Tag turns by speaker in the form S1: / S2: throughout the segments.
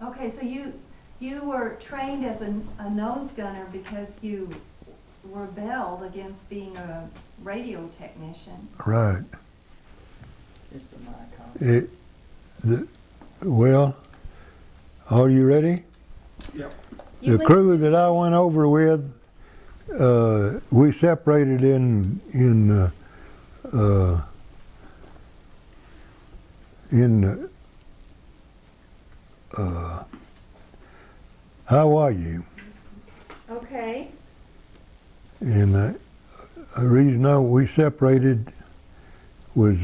S1: Okay, so you were trained as a nose gunner because you rebelled against being a radio technician.
S2: Right.
S3: Is the mic on?
S2: Well, are you ready?
S4: Yep.
S1: You
S2: The crew that I went over with, we separated in Hawaii,
S1: Okay.
S2: and the reason we separated was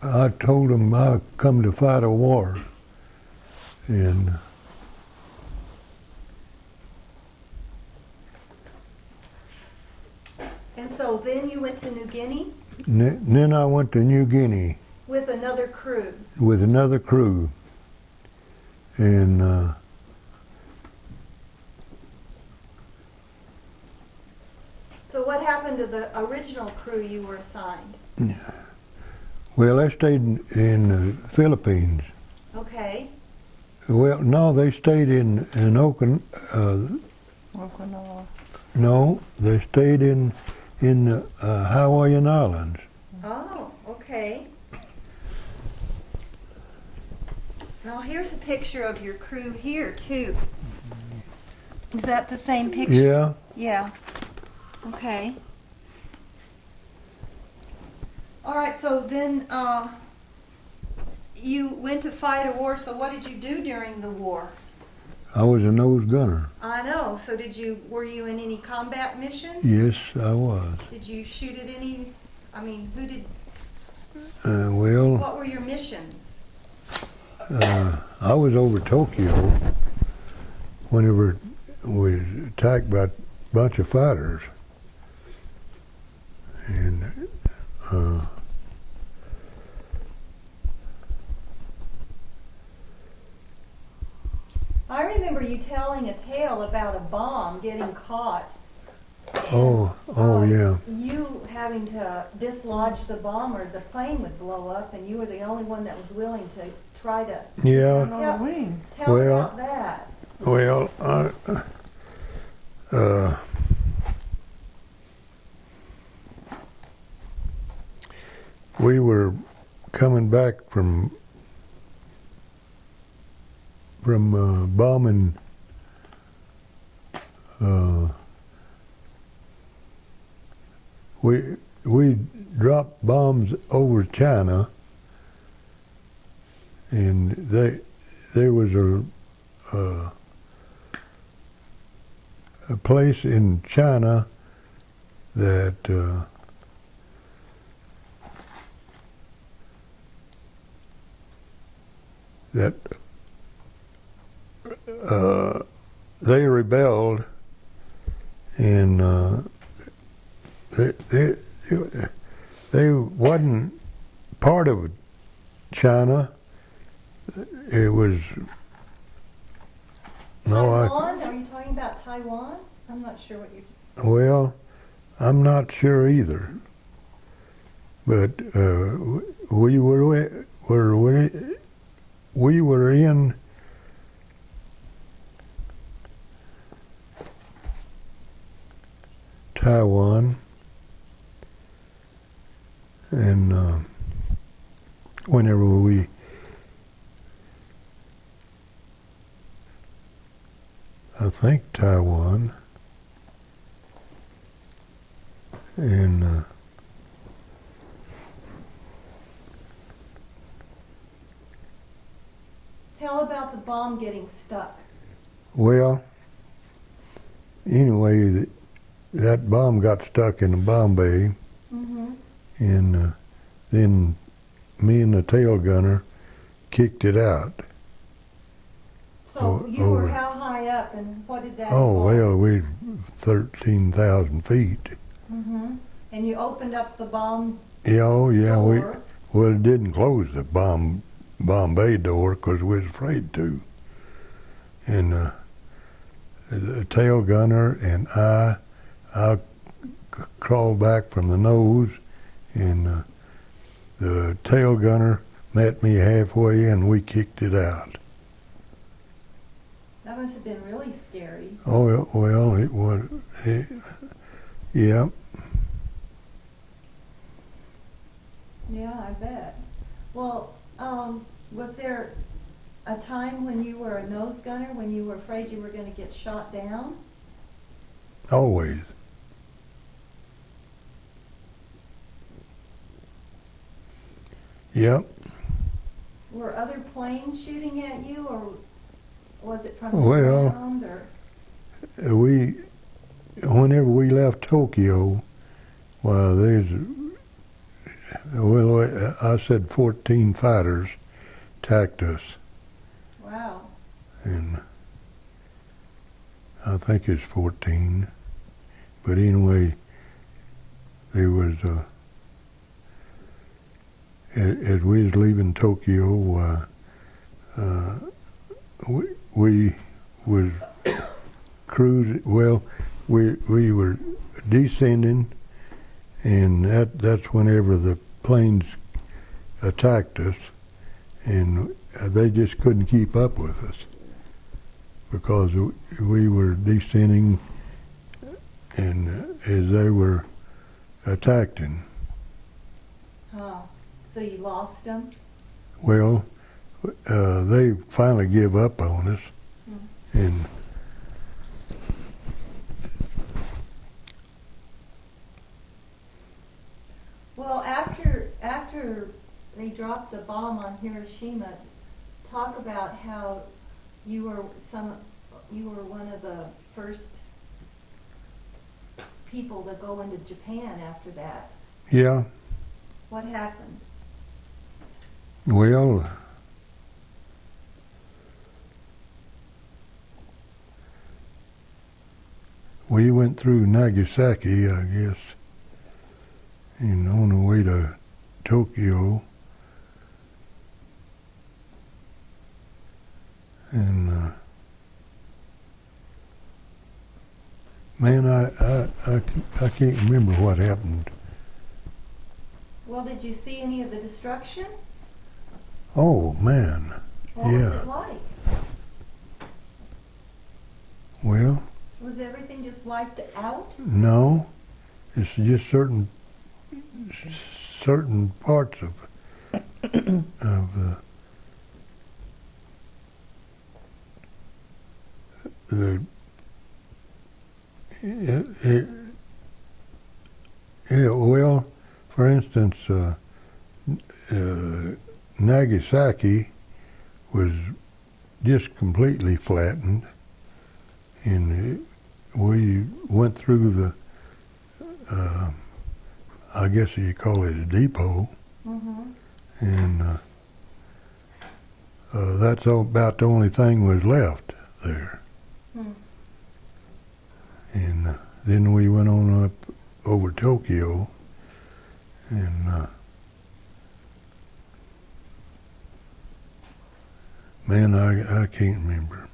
S2: I told them I come to fight a war, and
S1: And so then you went to New Guinea
S2: then I went to New Guinea
S1: with another crew.
S2: with another crew, and
S1: So what happened to the original crew you were assigned?
S2: well, I stayed in the Philippines.
S1: Okay.
S2: Well, no, they stayed in
S3: Okinawa.
S2: no, they stayed in the Hawaiian Islands.
S1: Oh, okay. Now here's a picture of your crew here too. Is that the same picture?
S2: Yeah,
S1: Yeah. Okay. All right, so then you went to fight a war, so what did you do during the war?
S2: I was a nose gunner.
S1: I know, so were you in any combat missions?
S2: Yes, I was.
S1: Did you shoot at any, who did,
S2: Well,
S1: what were your missions?
S2: I was over Tokyo whenever we was attacked by a bunch of fighters. And
S1: I remember you telling a tale about a bomb getting caught.
S2: oh yeah.
S1: You having to dislodge the bomb or the plane would blow up, and you were the only one that was willing to try to
S2: Yeah,
S3: On the wing.
S1: tell
S2: Well-
S1: about that.
S2: well, we were coming back from bombing we dropped bombs over China, and there was a place in China that they rebelled, and they wasn't part of China. It was
S1: Taiwan? Are you talking about Taiwan? I'm not sure what you're.
S2: well, I'm not sure either. But we were in Taiwan, and whenever I think Taiwan, and
S1: Tell about the bomb getting stuck.
S2: well, anyway, that bomb got stuck in the bomb bay,
S1: Mm-hmm.
S2: and then me and the tail gunner kicked it out.
S1: So you
S2: over.
S1: were how high up, and what did that
S2: Oh,
S1: involve?
S2: well, we 13,000 feet.
S1: Mm-hmm. And you opened up the bomb
S2: Yeah, oh, yeah,
S1: door.
S2: well, it didn't close the bomb bay door because we was afraid to. And the tail gunner and I crawled back from the nose, and the tail gunner met me halfway, and we kicked it out.
S1: That must have been really scary.
S2: Oh, well, it was, yeah.
S1: Yeah, I bet. Well, was there a time when you were a nose gunner, when you were afraid you were gonna get shot down?
S2: Always. Yep.
S1: Were other planes shooting at you, or was it from the
S2: Well,
S1: ground, or?
S2: Whenever we left Tokyo, well, I said 14 fighters attacked us,
S1: Wow.
S2: and I think it's 14. But anyway, there was, as we was leaving Tokyo, we was cruising, well, we were descending, and that's whenever the planes attacked us, and they just couldn't keep up with us because we were descending, and as they were attacking.
S1: Huh. So you lost them?
S2: Well, they finally give up on us, and
S1: Well, after they dropped the bomb on Hiroshima, talk about how you were one of the first people to go into Japan after that.
S2: yeah,
S1: What happened?
S2: well, we went through Nagasaki, I guess, and on the way to Tokyo, and man, I can't remember what happened.
S1: Well, did you see any of the destruction?
S2: Oh man,
S1: What
S2: yeah.
S1: was it like?
S2: Well,
S1: Was everything just wiped out?
S2: no, it's just certain parts of the well, for instance, Nagasaki was just completely flattened, and we went through the, I guess you call it a depot,
S1: Mm-hmm.
S2: and that's about the only thing was left there.
S1: Hmm.
S2: And then we went on up over Tokyo, and man, I can't remember.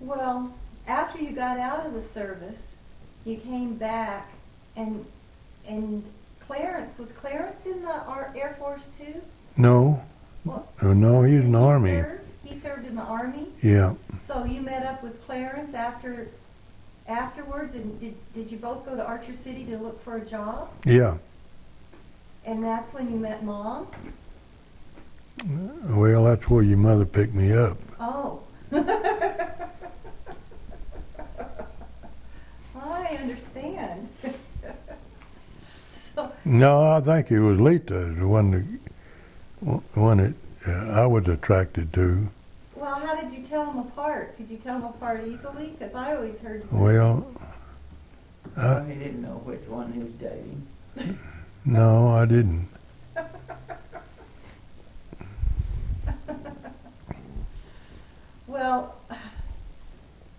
S1: Well, after you got out of the service, you came back, and was Clarence in the Air Force too?
S2: No,
S1: Well,
S2: no, he's in the Army.
S1: He served in the Army?
S2: Yeah,
S1: So you met up with Clarence afterwards, and did you both go to Archer City to look for a job?
S2: yeah.
S1: And that's when you met Mom?
S2: Well, that's where your mother picked me up.
S1: Oh. I understand. So,
S2: No, I think it was Lita, the one that I was attracted to.
S1: well, how did you tell them apart? Could you tell them apart easily? Because I always heard.
S2: Well,
S3: He didn't know which one he was dating.
S2: no, I didn't.
S1: Well,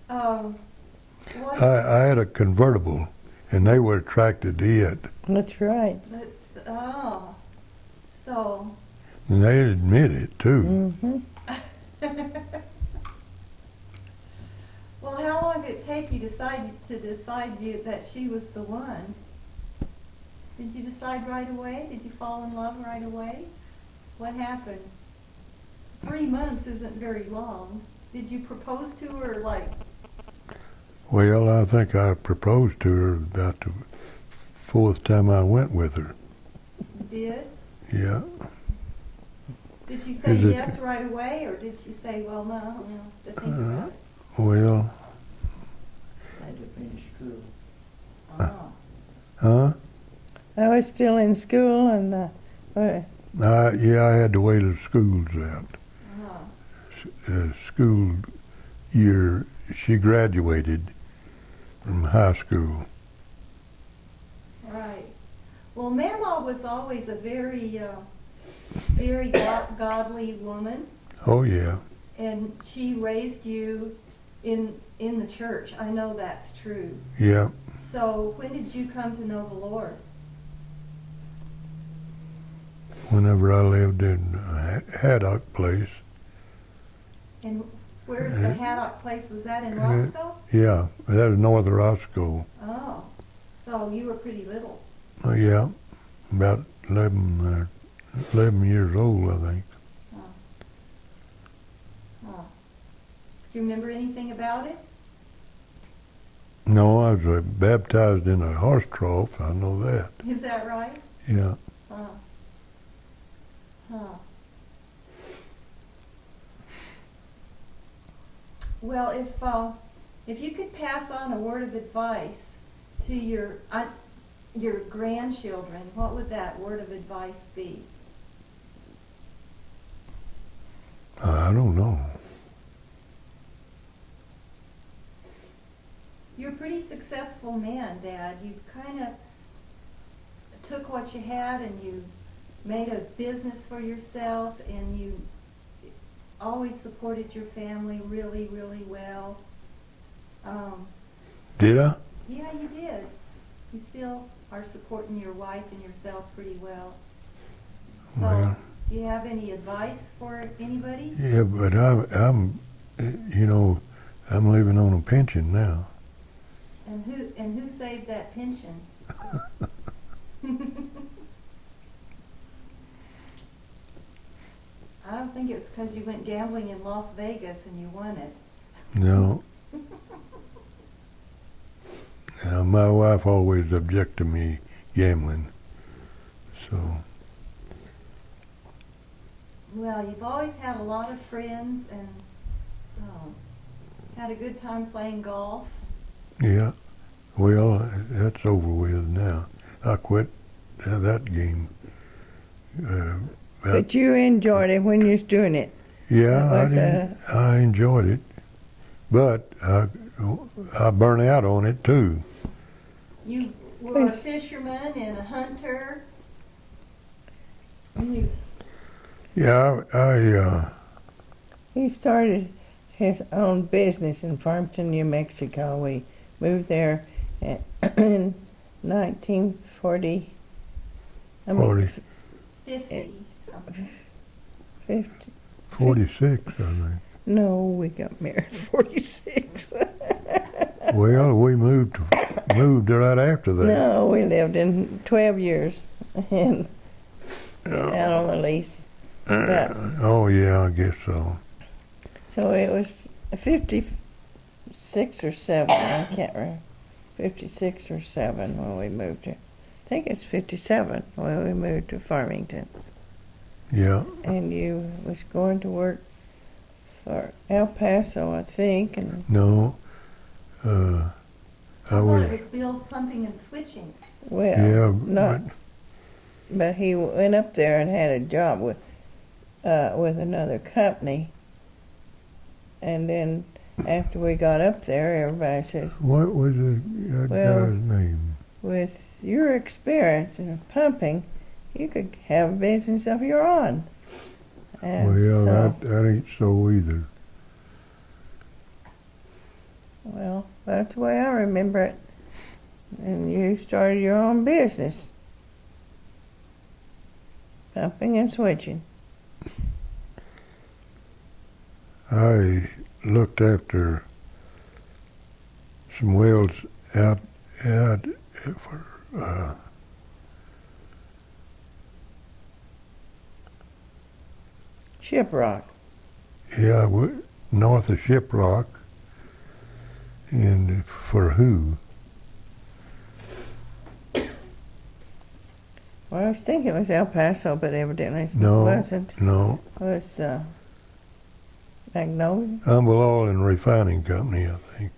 S1: what?
S2: I had a convertible, and they were attracted to it,
S3: That's right.
S1: Oh, so.
S2: and they admit it too.
S3: Mm-hmm.
S1: Well, how long did it take you to decide that she was the one? Did you decide right away? Did you fall in love right away? What happened? 3 months isn't very long. Did you propose to her like,
S2: Well, I think I proposed to her about the fourth time I went with her.
S1: did?
S2: Yeah.
S1: Did she say
S2: Is it-
S1: yes right away, or did she say, well, no, to think about it?
S2: Well,
S3: Had to finish school.
S1: Oh,
S2: huh?
S4: I was still in school, and
S2: I had to wait till school's out.
S1: oh.
S2: School year, she graduated from high school.
S1: Right. Well, Mama was always a very, very godly woman,
S2: Oh yeah,
S1: and she raised you in the church. I know that's true.
S2: yeah.
S1: So when did you come to know the Lord?
S2: Whenever I lived in Haddock Place,
S1: And where's the Haddock place? Was that in
S2: Uh,
S1: Roscoe?
S2: yeah, that was north of Roscoe.
S1: Oh, so you were pretty little.
S2: Oh yeah, about 11 years old, I think.
S1: Oh. Do you remember anything about it?
S2: No, I was baptized in a horse trough. I know that.
S1: Is that right?
S2: Yeah.
S1: Huh. Huh. Well, if you could pass on a word of advice to your grandchildren, what would that word of advice be?
S2: I don't know.
S1: You're a pretty successful man, Dad. You kind of took what you had and you made a business for yourself, and you always supported your family really, really well.
S2: Did I?
S1: Yeah, you did. You still are supporting your wife and yourself pretty well. So,
S2: Well.
S1: do you have any advice for anybody?
S2: Yeah, but I'm, I'm living on a pension now.
S1: And who saved that pension? I don't think it's because you went gambling in Las Vegas and you won it.
S2: No. My wife always objected to me gambling, so.
S1: Well, you've always had a lot of friends and had a good time playing golf.
S2: Yeah, well, that's over with now. I quit that game.
S4: but you enjoyed it when you was doing it.
S2: Yeah,
S4: That was,
S2: I enjoyed it, but I burnt out on it too.
S1: You were a fisherman and a hunter. You,
S2: Yeah,
S4: He started his own business in Farmington, New Mexico. We moved there in 1940.
S2: 40.
S1: 50 something.
S4: 50.
S2: 46, I think.
S4: No, we got married 46.
S2: Well, we moved right after that.
S4: No, we lived in 12 years and out on the lease. Yeah.
S2: Oh yeah, I guess so.
S4: So it was 56 or 7, I can't remember. 56 or 7 when we moved here. I think it's 57 when we moved to Farmington.
S2: Yeah.
S4: And you was going to work for El Paso, I think, and
S2: No. I
S1: I thought
S2: was.
S1: it was Bill's pumping and switching.
S4: well,
S2: Yeah,
S4: not. But he went up there and had a job with another company. And then after we got up there, everybody says,
S2: What was that
S4: Well-
S2: guy's name?
S4: with your experience in pumping, you could have a business of your own. And
S2: Well,
S4: so,
S2: that ain't so either.
S4: well, that's the way I remember it. And you started your own business. Pumping and switching.
S2: I looked after some wells out for
S4: Shiprock.
S2: Yeah, north of Shiprock. And for who?
S4: Well, I was thinking it was El Paso, but evidently it
S2: No,
S4: wasn't.
S2: no.
S4: It was Magnolia.
S2: Humble Oil and Refining Company, I think.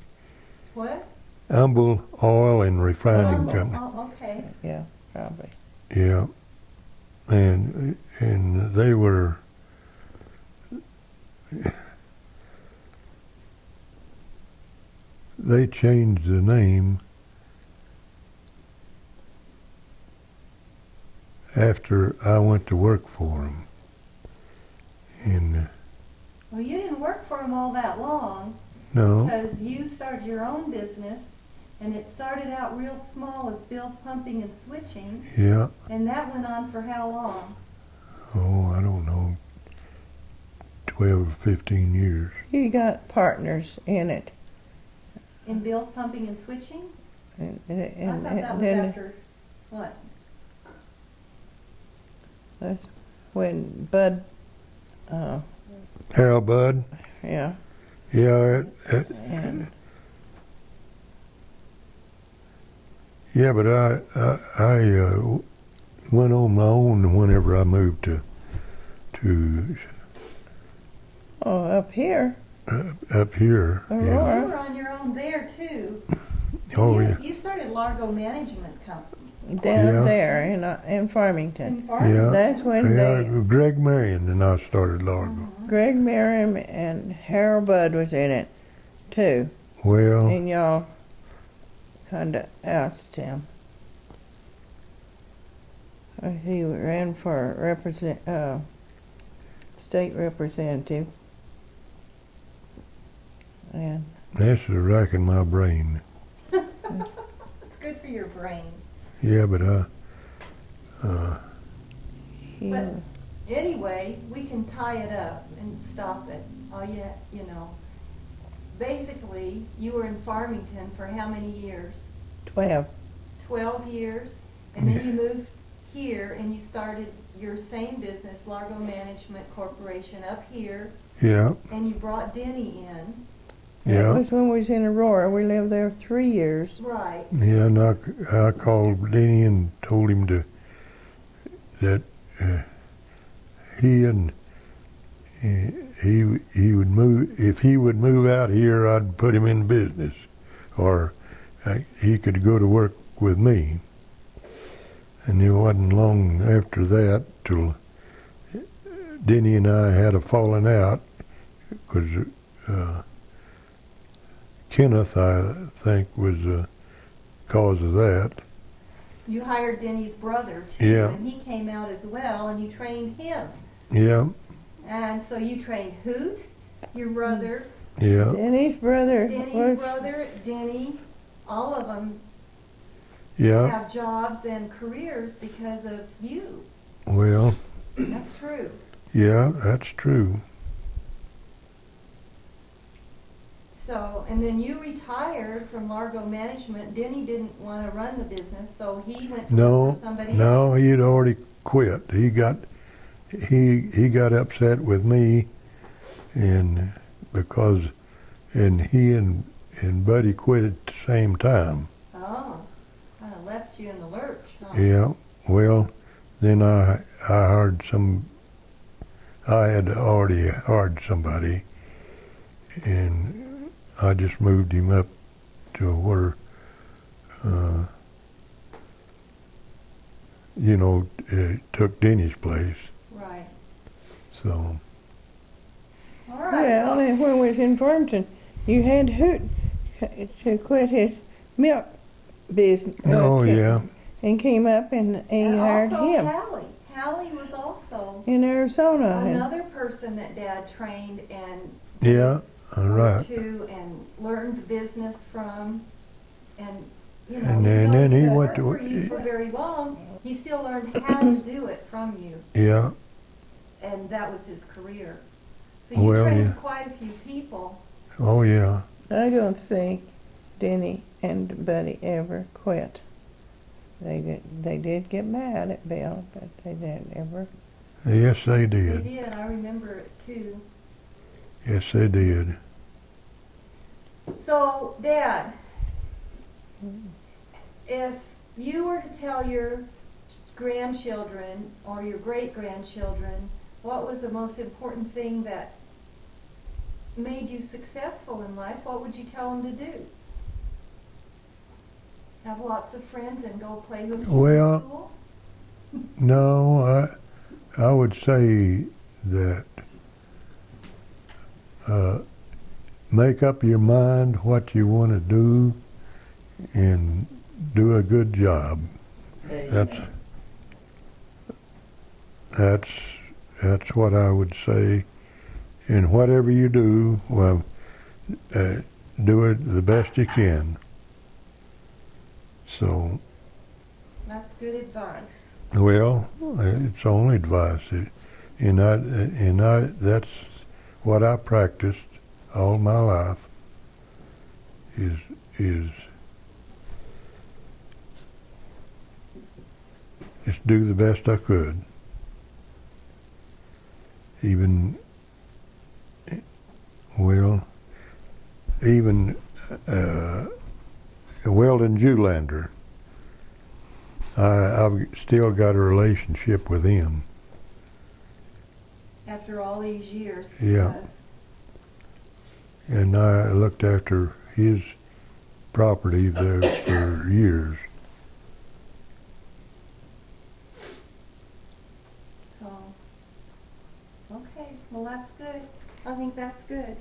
S1: What?
S2: Humble Oil and Refining
S1: Oh,
S2: Company.
S1: oh, okay.
S4: Yeah, probably.
S2: Yeah. And they were they changed the name after I went to work for them. And
S1: Well, you didn't work for them all that long
S2: no,
S1: because you started your own business, and it started out real small as Bill's Pumping and Switching,
S2: yeah,
S1: and that went on for how long?
S2: oh, I don't know, 12 or 15 years.
S4: You got partners in it.
S1: In Bill's Pumping and Switching?
S4: And,
S1: I thought that was
S4: then
S1: after, what?
S4: that's when Bud,
S2: Harold Budd,
S4: yeah,
S2: yeah,
S4: and
S2: yeah, but I went on my own whenever I moved to
S4: up here,
S2: up here.
S1: You
S4: Aurora.
S1: were on your own there too.
S2: Oh
S1: you,
S2: yeah,
S1: You started Largo Management Company
S4: down
S2: Yeah.
S4: there in Farmington.
S1: in Farmington.
S2: yeah.
S4: That's when
S2: Yeah,
S4: they,
S2: Greg Marion and I started Largo.
S4: Greg Merriam and Harold Budd was in it too,
S2: Well,
S4: and y'all kind of ousted him. He ran for state representative, and
S2: this is racking my brain.
S1: It's good for your brain.
S2: Yeah, but
S4: he
S1: But anyway, we can tie it up and stop it. You know, basically, you were in Farmington for how many years?
S4: 12.
S1: 12 years, and then you moved here and you started your same business, Largo Management Corporation, up here,
S2: yeah,
S1: and you brought Denny in.
S4: That
S2: yeah,
S4: was when we was in Aurora. We lived there 3 years.
S1: Right.
S2: yeah. And I called Denny and told him that he would move if he would move out here. I'd put him in business, or he could go to work with me. And it wasn't long after that till Denny and I had a falling out because Kenneth, I think, was the cause of that.
S1: You hired Denny's brother too,
S2: Yeah.
S1: and he came out as well, and you trained him.
S2: Yeah,
S1: And so you trained Hoot, your brother,
S2: yeah,
S4: Denny's brother
S1: Denny's
S4: was
S1: brother, Denny, all of them
S2: yeah.
S1: have jobs and careers because of you.
S2: Well,
S1: That's true.
S2: yeah, that's true.
S1: So, and then you retired from Largo Management. Denny didn't want to run the business, so he went to work
S2: No,
S1: for somebody
S2: no,
S1: else.
S2: he'd already quit. He got upset with me, and because he and Buddy quit at the same time.
S1: Oh, kind of left you in the lurch, huh?
S2: Yeah. Well, then I hired I had already hired somebody, and I just moved him up to where, took Denny's place.
S1: Right.
S2: So,
S1: All right.
S4: well, and when we was in Farmington, you had Hoot to quit his milk business.
S2: oh yeah,
S4: And came up and he
S1: and
S4: hired
S1: also
S4: him
S1: Hallie. Hallie was also
S4: in Arizona.
S1: another person that Dad trained and
S2: yeah, all
S1: went
S2: right.
S1: to and learned business from, and
S2: And
S1: even
S2: then
S1: though
S2: he
S1: didn't
S2: went
S1: work
S2: to-
S1: for you for very long, he still learned how to do it from you,
S2: Yeah.
S1: and that was his career. So you
S2: Well,
S1: trained
S2: yeah.
S1: quite a few people.
S2: Oh yeah.
S4: I don't think Denny and Buddy ever quit. They did get mad at Bill, but they didn't ever.
S2: Yes, they
S1: They
S2: did.
S1: did. I remember it too.
S2: Yes, they did.
S1: So, Dad, if you were to tell your grandchildren or your great-grandchildren what was the most important thing that made you successful in life, what would you tell them to do? Have lots of friends and go play hooky
S2: Well,
S1: in school?
S2: No, I would say that make up your mind what you want to do and do a good job.
S3: There you
S2: That's
S3: go.
S2: that's that's what I would say. And whatever you do, well, do it the best you can. So,
S1: That's good advice.
S2: well, it's only advice, that's what I practiced all my life. Is just do the best I could. Even Weldon Jewlander. I've still got a relationship with him.
S1: After all these years,
S2: Yeah.
S1: because
S2: And I looked after his property there for years.
S1: so, okay, well, that's good. I think that's good.